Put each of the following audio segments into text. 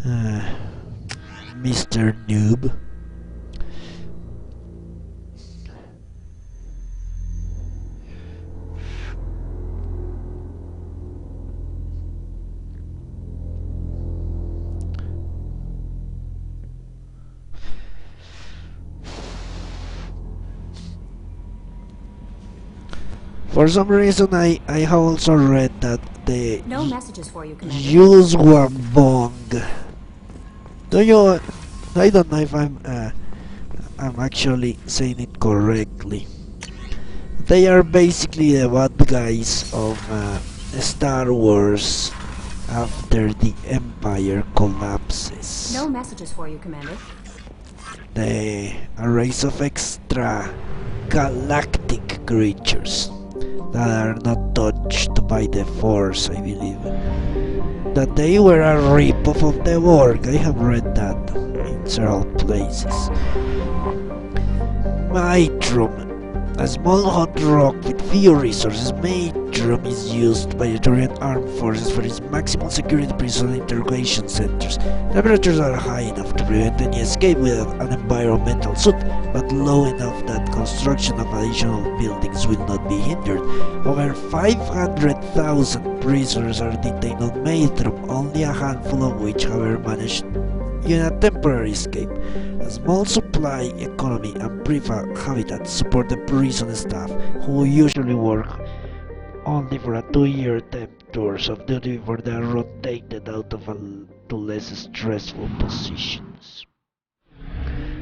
uh, Mr. Noob. For some reason, I have also read that the No messages for you, Commander. use Wambong. Do you? I don't know if I'm actually saying it correctly. They are basically the bad guys of Star Wars after the Empire collapses. No messages for you, Commander. A race of extra galactic creatures that are not touched by the Force, I believe. That they were a ripoff of the Borg. I have read that in several places. Mitrum. A small hot rock with few resources, Mitrum is used by the Turian armed forces for its maximum security prison interrogation centers. Temperatures are high enough to prevent any escape without an environmental suit, but low enough that construction of additional buildings will not be hindered. Over 500,000 prisoners are detained on Mitrum, only a handful of which, however, managed in a temporary escape. A small supply economy and prefab habitats support the prison staff, who usually work only for a 2-year temp tours of duty before they are rotated out to less stressful positions.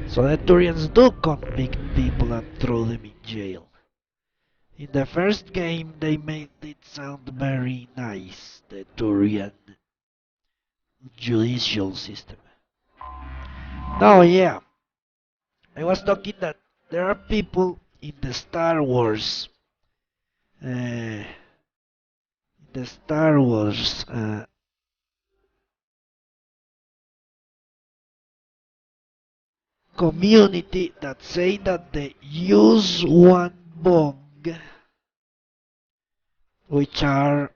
So the Turians do convict people and throw them in jail. In the first game they made it sound very nice, the Turian judicial system. Oh yeah, I was talking that there are people in the Star Wars, the Star Wars community that say that they use one bong, which are,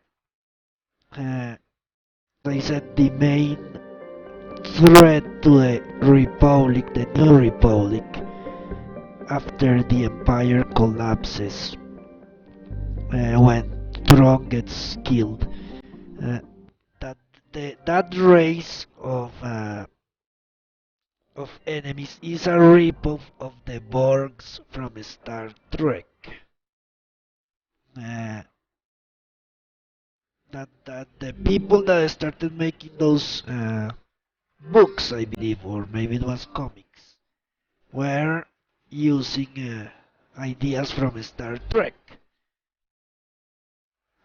they said, the main threat to the Republic, the New Republic, after the Empire collapses, when Thorne gets killed. Uh, that that race of enemies is a ripoff of the Borgs from Star Trek. Uh, that the people that started making those books, I believe, or maybe it was comics, were using ideas from Star Trek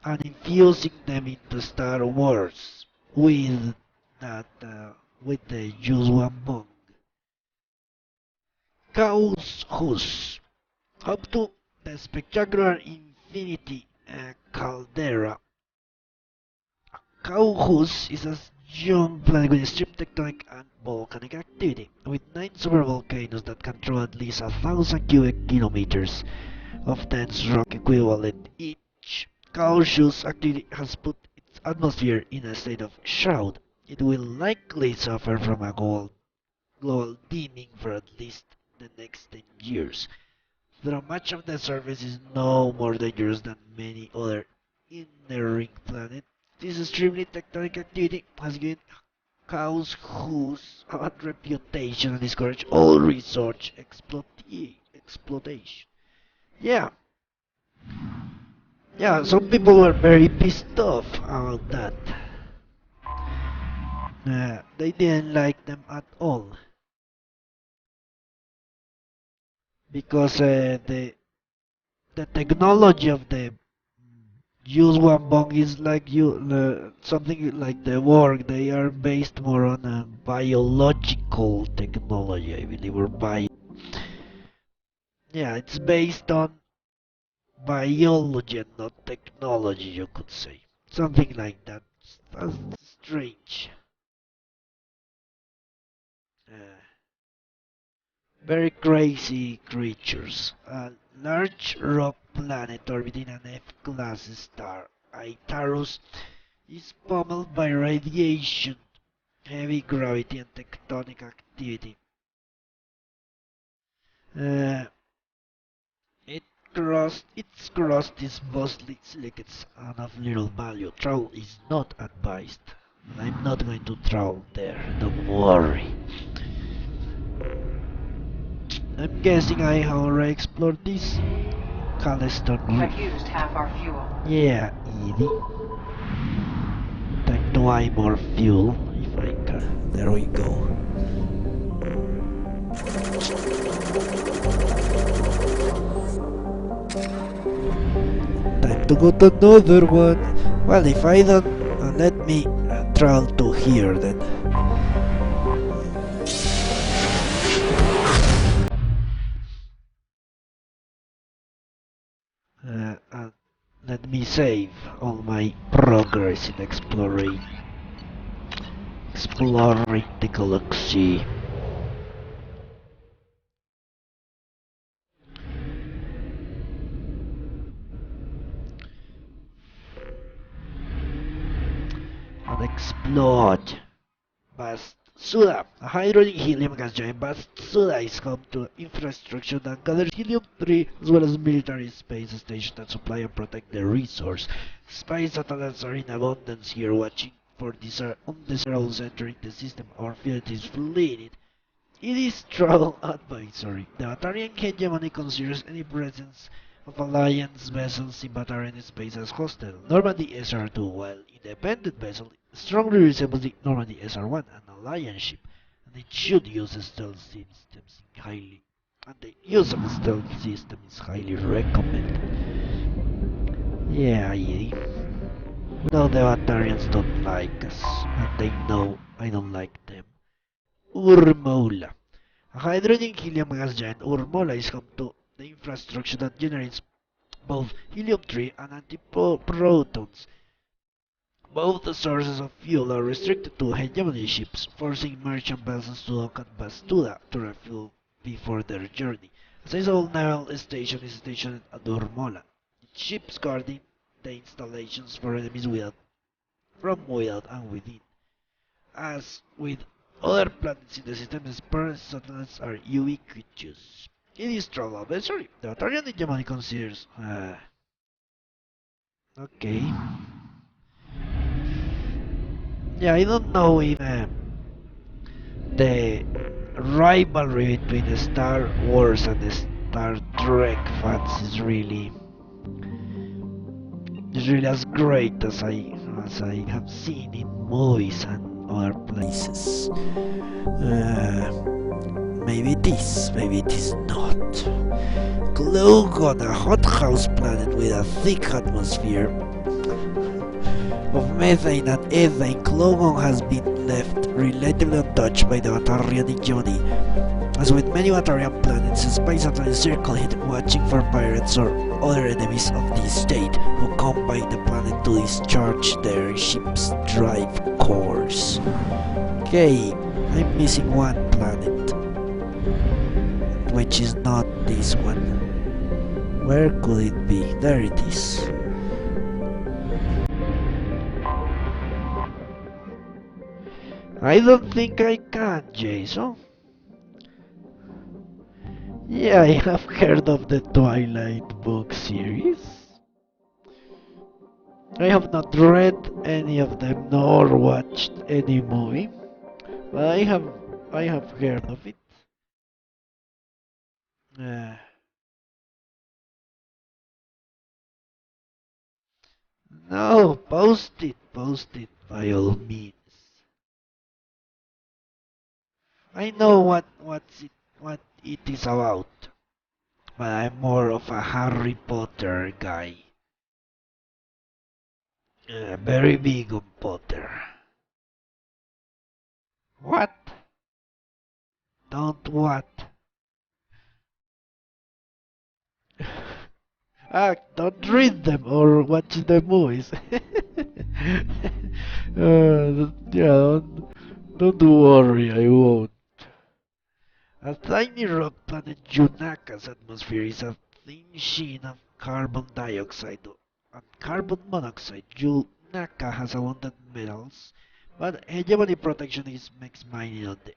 and infusing them into Star Wars with that with the Yuzwan Bong. Chaos Hus. Up to the spectacular Infinity Caldera. Chaos is a young planet with extreme tectonic and volcanic activity, with 9 supervolcanoes that can throw at least 1,000 cubic kilometers of dense rock equivalent each. Chaos activity has put its atmosphere in a state of shroud. It will likely suffer from a global dimming for at least the next 10 years. Though much of the surface is no more dangerous than many other inner-ring planets, this extremely tectonic activity has given Chaos whose bad reputation and discouraged all research exploitation. Yeah, yeah, some people were very pissed off about that. They didn't like them at all because the technology of the use one bong is like something like the work. They are based more on a biological technology, I believe, or yeah, it's based on biology and not technology, you could say. Something like that. That's strange. Uh, Very crazy creatures. A large rock planet orbiting an F-class star, Itarus, is pummeled by radiation heavy gravity and tectonic activity. Uh, its crust is mostly silicates and of little value. Travel is not advised. And I'm not going to travel there, don't worry. I'm guessing I have already explored this. Caleston. I've used half our fuel. Yeah, Edie. Time to buy more fuel if I can. There we go. Time to go to another one. Well, if I don't let me travel to here then. And let me save all my progress in exploring the galaxy. And explode. Vast Suda, a hydrogen helium gas giant. Vast Suda is home to infrastructure that gathers helium-3 as well as military space stations that supply and protect the resource. Spy satellites are in abundance here, watching for undesirables entering the system or fugitives fleeing it. It is travel advisory. The Batarian hegemony considers any presence of Alliance vessels in Batarian space as hostile. Normandy SR-2, while independent vessel, strongly resembles the Normandy SR-1, an Alliance ship, and it should use stealth systems highly. And the use of stealth system is highly recommended. Yeah, we know the Batarians don't like us, and they know I don't like them. Urmola. A hydrogen helium gas giant, Urmola is home to the infrastructure that generates both helium-3 and antiprotons. Both sources of fuel are restricted to hegemony ships, forcing merchant vessels to dock at Bastuda to refuel before their journey. A sizable naval station is stationed at Urmola. Ships guarding the installations for enemies from without and within. As with other planets in the system, Spartan satellites are ubiquitous. It is Talava, sorry, the Batarian hegemony considers. Okay. Yeah, I don't know if the rivalry between Star Wars and Star Trek fans is really as great as I have seen in movies and other places. Maybe it is not. Cloak on a hothouse planet with a thick atmosphere of methane and ethane, Clogon has been left relatively untouched by the Batarian hegemony. As with many Batarian planets, spies satellites circle it, watching for pirates or other enemies of the state who come by the planet to discharge their ship's drive cores. Okay, I'm missing one planet, which is not this one. Where could it be? There it is. I don't think I can, Jason. Yeah, I have heard of the Twilight book series. I have not read any of them nor watched any movie, but I have heard of it. Uh, no, post it by all means. I know what it is about, but I'm more of a Harry Potter guy. Very big on Potter. What? Don't what? Don't read them or watch the movies. Yeah, don't worry, I won't. A tiny rock planet Junaka's atmosphere is a thin sheen of carbon dioxide and carbon monoxide. Junaka has abundant metals, But hegemony protectionism makes mining on the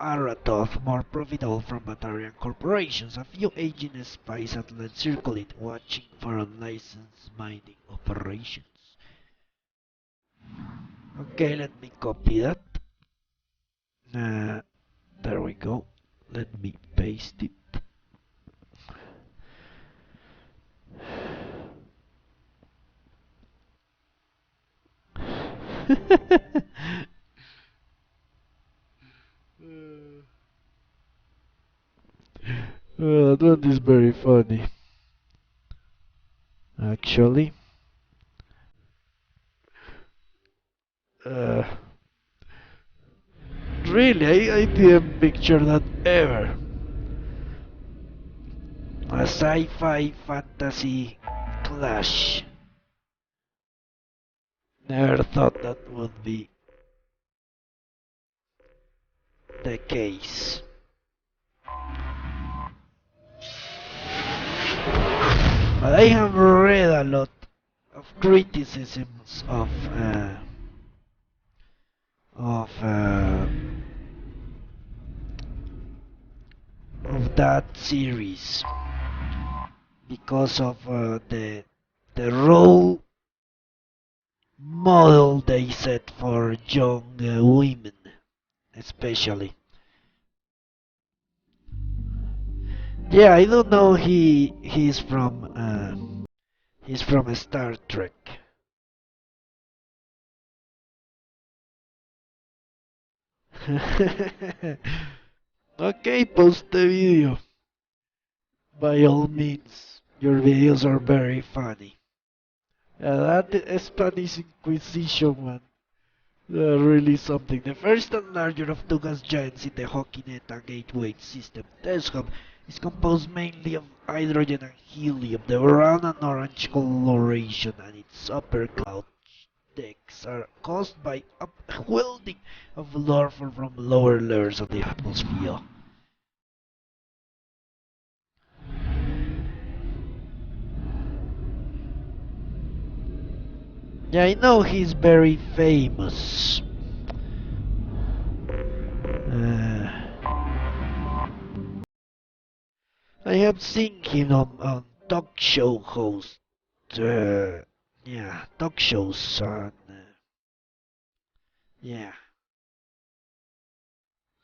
Aratoth more profitable from Batarian corporations. A few aging spy satellites circulate, watching for unlicensed mining operations. Okay, let me copy that. Uh, there we go. Let me paste it. That is very funny. Actually, uh, really, I didn't picture that ever. A sci-fi fantasy clash. Never thought that would be the case. But I have read a lot of criticisms of uh, of that series because of the role model they set for young women, especially. Yeah, I don't know. He's from Star Trek. Okay, post the video. By all means, your videos are very funny. That Spanish Inquisition one, really something. The first and larger of two gas giants in the Hokineta Gateway system telescope is composed mainly of hydrogen and helium. The brown and orange coloration and its upper cloud decks are caused by upwelling of larvae from lower layers of the atmosphere. Yeah, I know he's very famous. I have seen him on talk show host. Yeah, talk shows on. Yeah,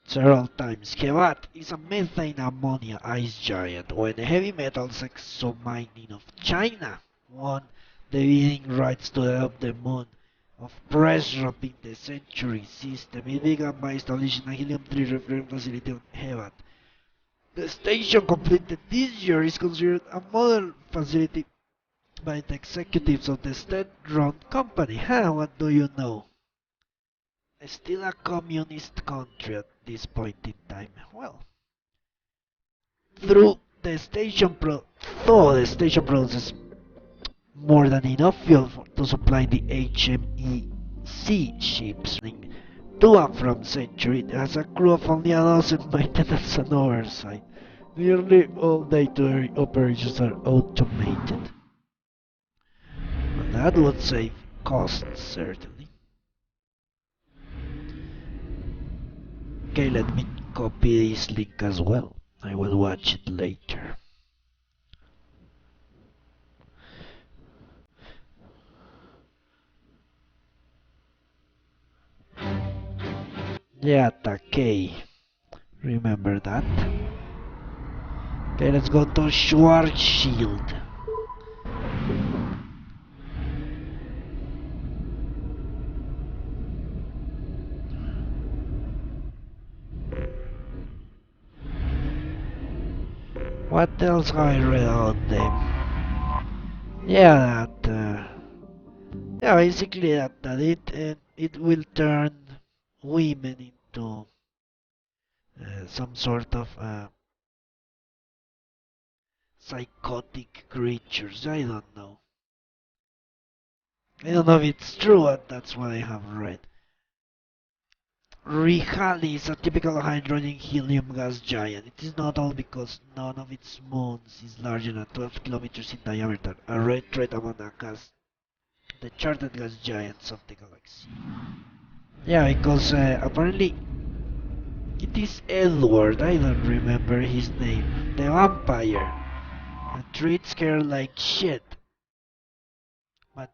several times. Hebat is a methane ammonia ice giant when heavy metals exomining of China won the bidding rights to develop the moon of press drop in the century system. It began by establishing a helium-3 reference facility on Hebat. The station completed this year is considered a model facility by the executives of the state-run company. Huh, what do you know? Still a communist country at this point in time. Well, through the station though the station produces more than enough fuel to supply the HMEC ships to and from Century. It has a crew of only a dozen maintenance and oversight. Nearly all day-to-day operations are automated. Well, that would save costs, certainly. Okay, let me copy this link as well. I will watch it later. Yeah, Takei. Remember that? Okay, let's go to Schwarzschild. What else have I read about them? Yeah, yeah, basically that it will turn women into some sort of psychotic creatures. I don't know if it's true, but that's what I have read. Rihali is a typical hydrogen helium gas giant. It is notable because none of its moons is larger than 12 kilometers in diameter, a red thread among the charted gas giants of the galaxy. Yeah, because apparently it is Edward, I don't remember his name, the vampire, and treats her like shit. But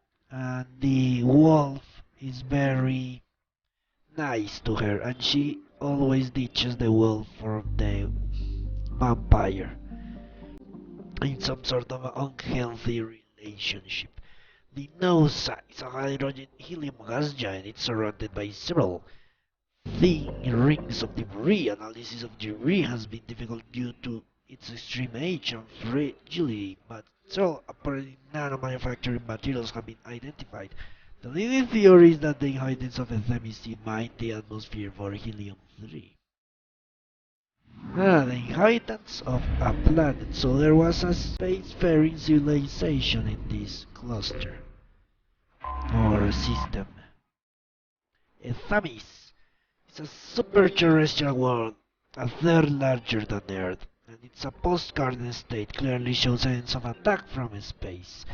the wolf is very nice to her, and she always ditches the wolf for the vampire in some sort of unhealthy relationship. The nose is a hydrogen helium gas giant. It's surrounded by several thin rings of debris. Analysis of debris has been difficult due to its extreme age and fragility, but several apparently nano-manufactured materials have been identified. The leading theory is that the inhabitants of Themyscira mined the atmosphere for helium-3. The inhabitants of a planet, so there was a spacefaring civilization in this cluster, or system. Themis is a super-terrestrial world, a third larger than Earth, and its a postcard state clearly shows signs of attack from space.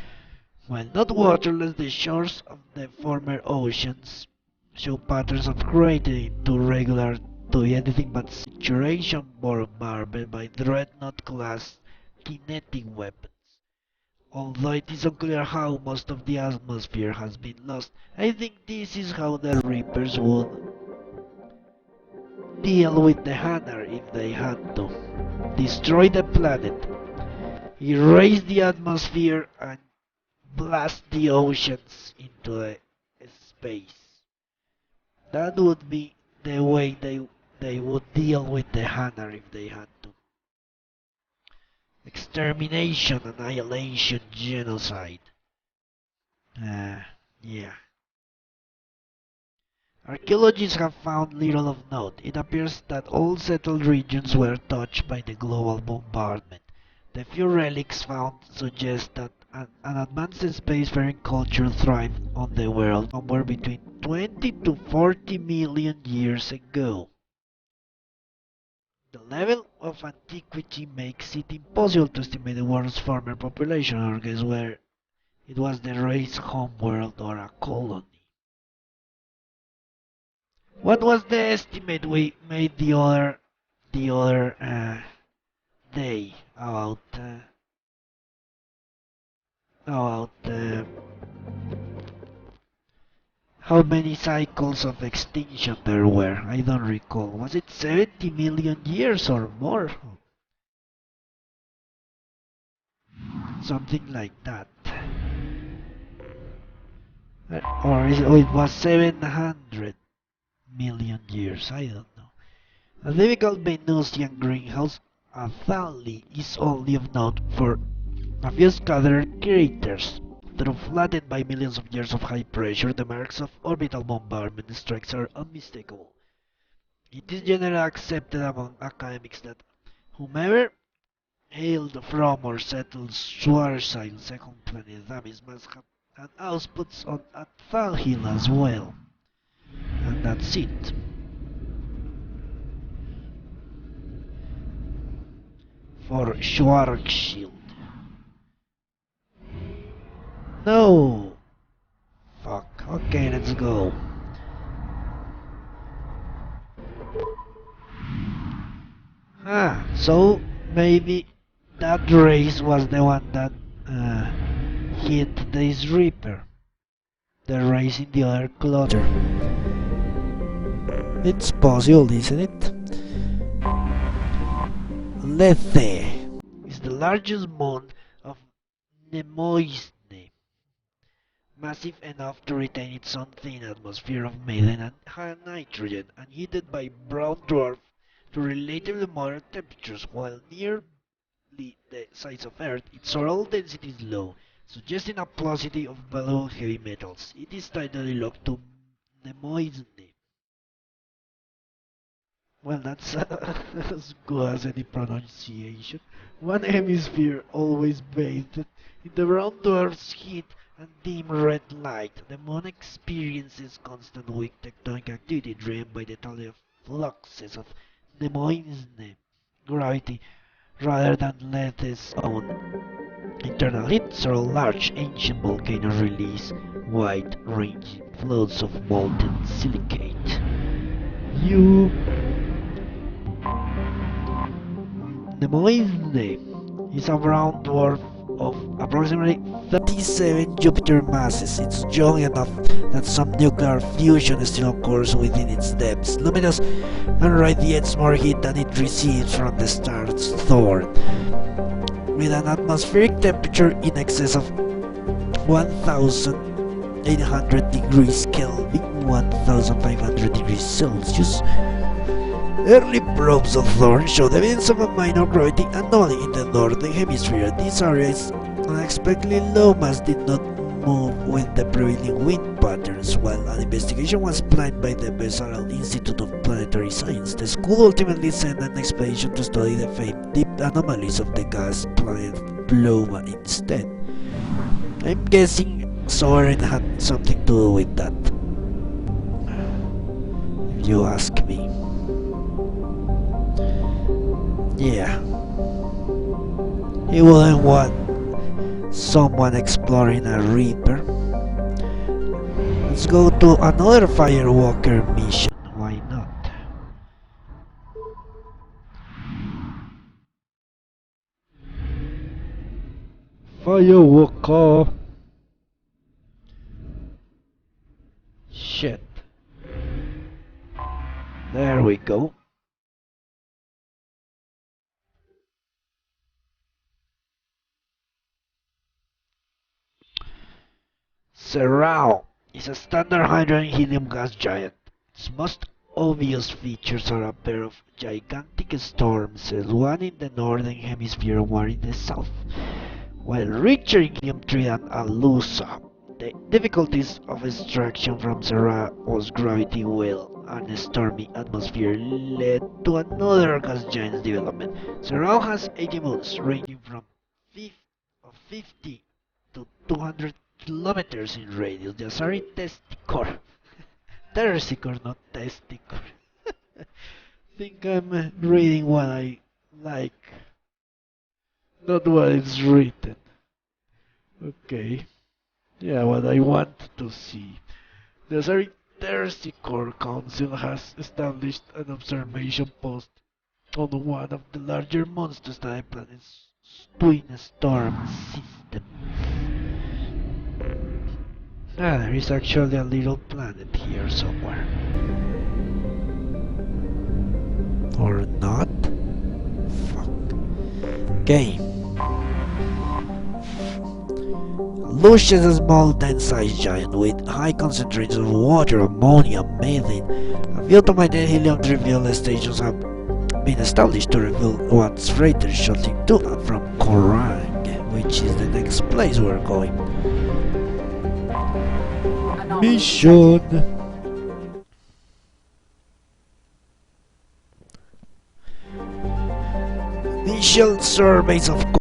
While not waterless, the shores of the former oceans show patterns of grading into regular to be anything but saturation bombarded by dreadnought-class kinetic weapons. Although it is unclear how most of the atmosphere has been lost, I think this is how the Reapers would deal with the Hanar if they had to. Destroy the planet, erase the atmosphere, and blast the oceans into the space. That would be the way they would deal with the Hanar if they had to. Extermination, annihilation, genocide. Yeah. Archaeologists have found little of note. It appears that all settled regions were touched by the global bombardment. The few relics found suggest that an advanced spacefaring culture thrived on the world somewhere between 20 to 40 million years ago. The level of antiquity makes it impossible to estimate the world's former population or guess where it was the race homeworld or a colony. What was the estimate we made the other day about how many cycles of extinction there were? I don't recall. Was it 70 million years or more? Something like that. Or it was 700 million years. I don't know. A typical Venusian greenhouse, a valley is only of note for a few scattered craters. Though flattened by millions of years of high pressure, the marks of orbital bombardment strikes are unmistakable. It is generally accepted among academics that whomever hailed from or settled Schwarzschild second planet Thames must have had outputs on Atfalhil as well. And that's it. For Schwarzschild. No! Fuck. Okay, let's go. So maybe that race was the one that hit this Reaper. The race in the other cluster. It's possible, isn't it? Lethe is the largest moon of Nemoisne, massive enough to retain its own thin atmosphere of methane and high nitrogen, and heated by brown dwarf to relatively moderate temperatures, while nearly the size of Earth, its solar density is low, suggesting a paucity of valuable heavy metals. It is tightly locked to Nemoisne. Well, that's as good as any pronunciation. One hemisphere always bathed in the round dwarf's heat and dim red light. The moon experiences constant weak tectonic activity driven by the totally fluxes of Nemoidsne gravity rather than Lethe's own. Internally, several large ancient volcanoes release wide-ranging flows of molten silicate. You Nemoine is a round dwarf of approximately 37 Jupiter masses. It's young enough that some nuclear fusion still occurs within its depths, luminous and radiates more heat than it receives from the star's Thorne. With an atmospheric temperature in excess of 1800 degrees Kelvin, 1500 degrees Celsius, early probes of Thorne showed evidence of a minor gravity anomaly in the northern hemisphere. This area's unexpectedly low mass did not move with the prevailing wind patterns. While an investigation was planned by the Besarel Institute of Planetary Science, the school ultimately sent an expedition to study the famed deep anomalies of the gas planet Plova instead. I'm guessing Sovereign had something to do with that, if you ask me. Yeah, he wouldn't want someone exploring a Reaper. Let's go to another Firewalker mission, why not? Firewalker. Shit. There we go. Serrao is a standard hydrogen helium gas giant. Its most obvious features are a pair of gigantic storm cells, one in the northern hemisphere and one in the south. While richer in helium-3 than Alusa, the difficulties of extraction from Serrao's gravity well and stormy atmosphere led to another gas giant's development. Serrao has 80 moons, ranging from 50 to 200 kilometers in radius. The Asari Testicor. Terticor, not Testicor. Think I'm reading what I like, not what is written. Okay. Yeah, what I want to see. The Asari Terticor Council has established an observation post on one of the larger moons to study the planet's twin storm system. Ah, there is actually a little planet here somewhere. Or not? Fuck. Okay. Lucius is a small, dense-sized giant with high concentrations of water, ammonia, methane. A few automated helium-3 fuel stations have been established to refuel what's freighters shutting to and from Korang, which is the next place we're going. Mission! Initial surveys of